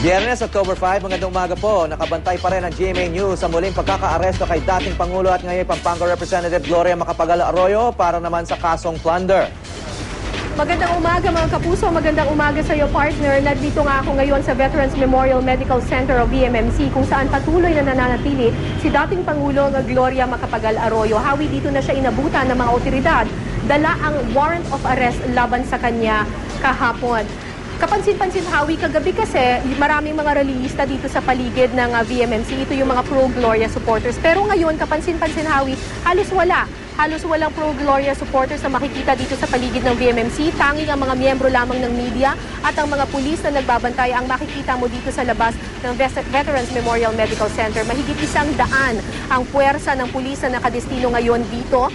Biyernes, October 5, magandang umaga po. Nakabantay pa rin ang GMA News sa muling pagkakaaresto kay dating Pangulo at ngayon Pampanga Representative Gloria Macapagal Arroyo para naman sa kasong plunder. Magandang umaga mga kapuso, magandang umaga sa iyo partner. Nandito nga ako ngayon sa Veterans Memorial Medical Center o VMMC kung saan patuloy na nananatili si dating Pangulo Gloria Macapagal Arroyo. Hawi dito na siya inabutan ng mga otoridad. Dala ang warrant of arrest laban sa kanya kahapon. Kapansin-pansin Hawi, kagabi kasi maraming mga rallyista dito sa paligid ng VMMC. Ito yung mga pro-Gloria supporters. Pero ngayon, kapansin-pansin Hawi, halos walang pro-Gloria supporters na makikita dito sa paligid ng VMMC. Tanging ang mga miyembro lamang ng media at ang mga pulis na nagbabantay ang makikita mo dito sa labas ng Veterans Memorial Medical Center. Mahigit 100 ang puwersa ng pulis na nakadestino ngayon dito.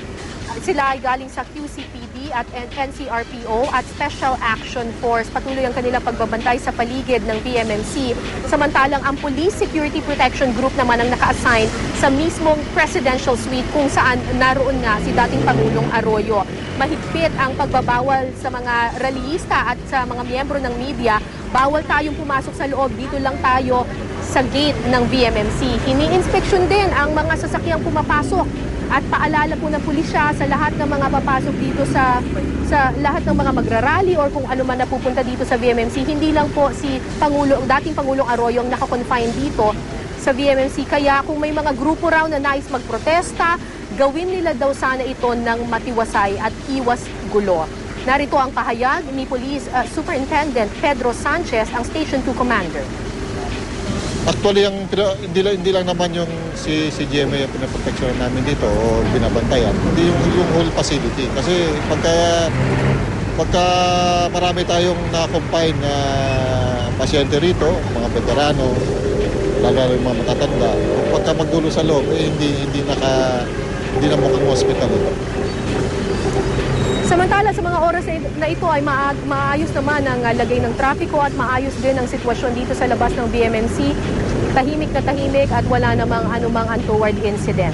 Sila ay galing sa QCPD at NCRPO at Special Action Force. Patuloy ang kanilang pagbabantay sa paligid ng VMMC. Samantalang ang Police Security Protection Group naman ang naka-assign sa mismong presidential suite kung saan naroon nga si dating Pangulong Arroyo. Mahigpit ang pagbabawal sa mga rallyista at sa mga miyembro ng media. Bawal tayong pumasok sa loob. Dito lang tayo sa gate ng VMMC. Ini-inspeksyon din ang mga sasakyang pumapasok. At paalala po ng pulisya sa lahat ng mga papasok dito sa lahat ng mga magrarally or kung ano man na pupunta dito sa VMMC. Hindi lang po si dating Pangulong Arroyo ang nakakonfine dito sa VMMC. Kaya kung may mga grupo raw na nais magprotesta, gawin nila daw sana ito ng matiwasay at iwas gulo. Narito ang pahayag ni Police Superintendent Pedro Sanchez, ang Station 2 Commander. Actually, hindi lang naman yung si GMA ang pinaproteksyonan namin dito o binabantayan. Hindi yung whole facility. Kasi pagka marami tayong na-confine na pasyente rito, mga veterano, lalo yung mga matatanda, pagka magdulo sa loob, hindi na mukhang hospital ito. Samantala, sa mga oras na ito ay maayos naman ang lagay ng trapiko at maayos din ang sitwasyon dito sa labas ng VMMC. Tahimik na tahimik at wala namang anumang untoward incident.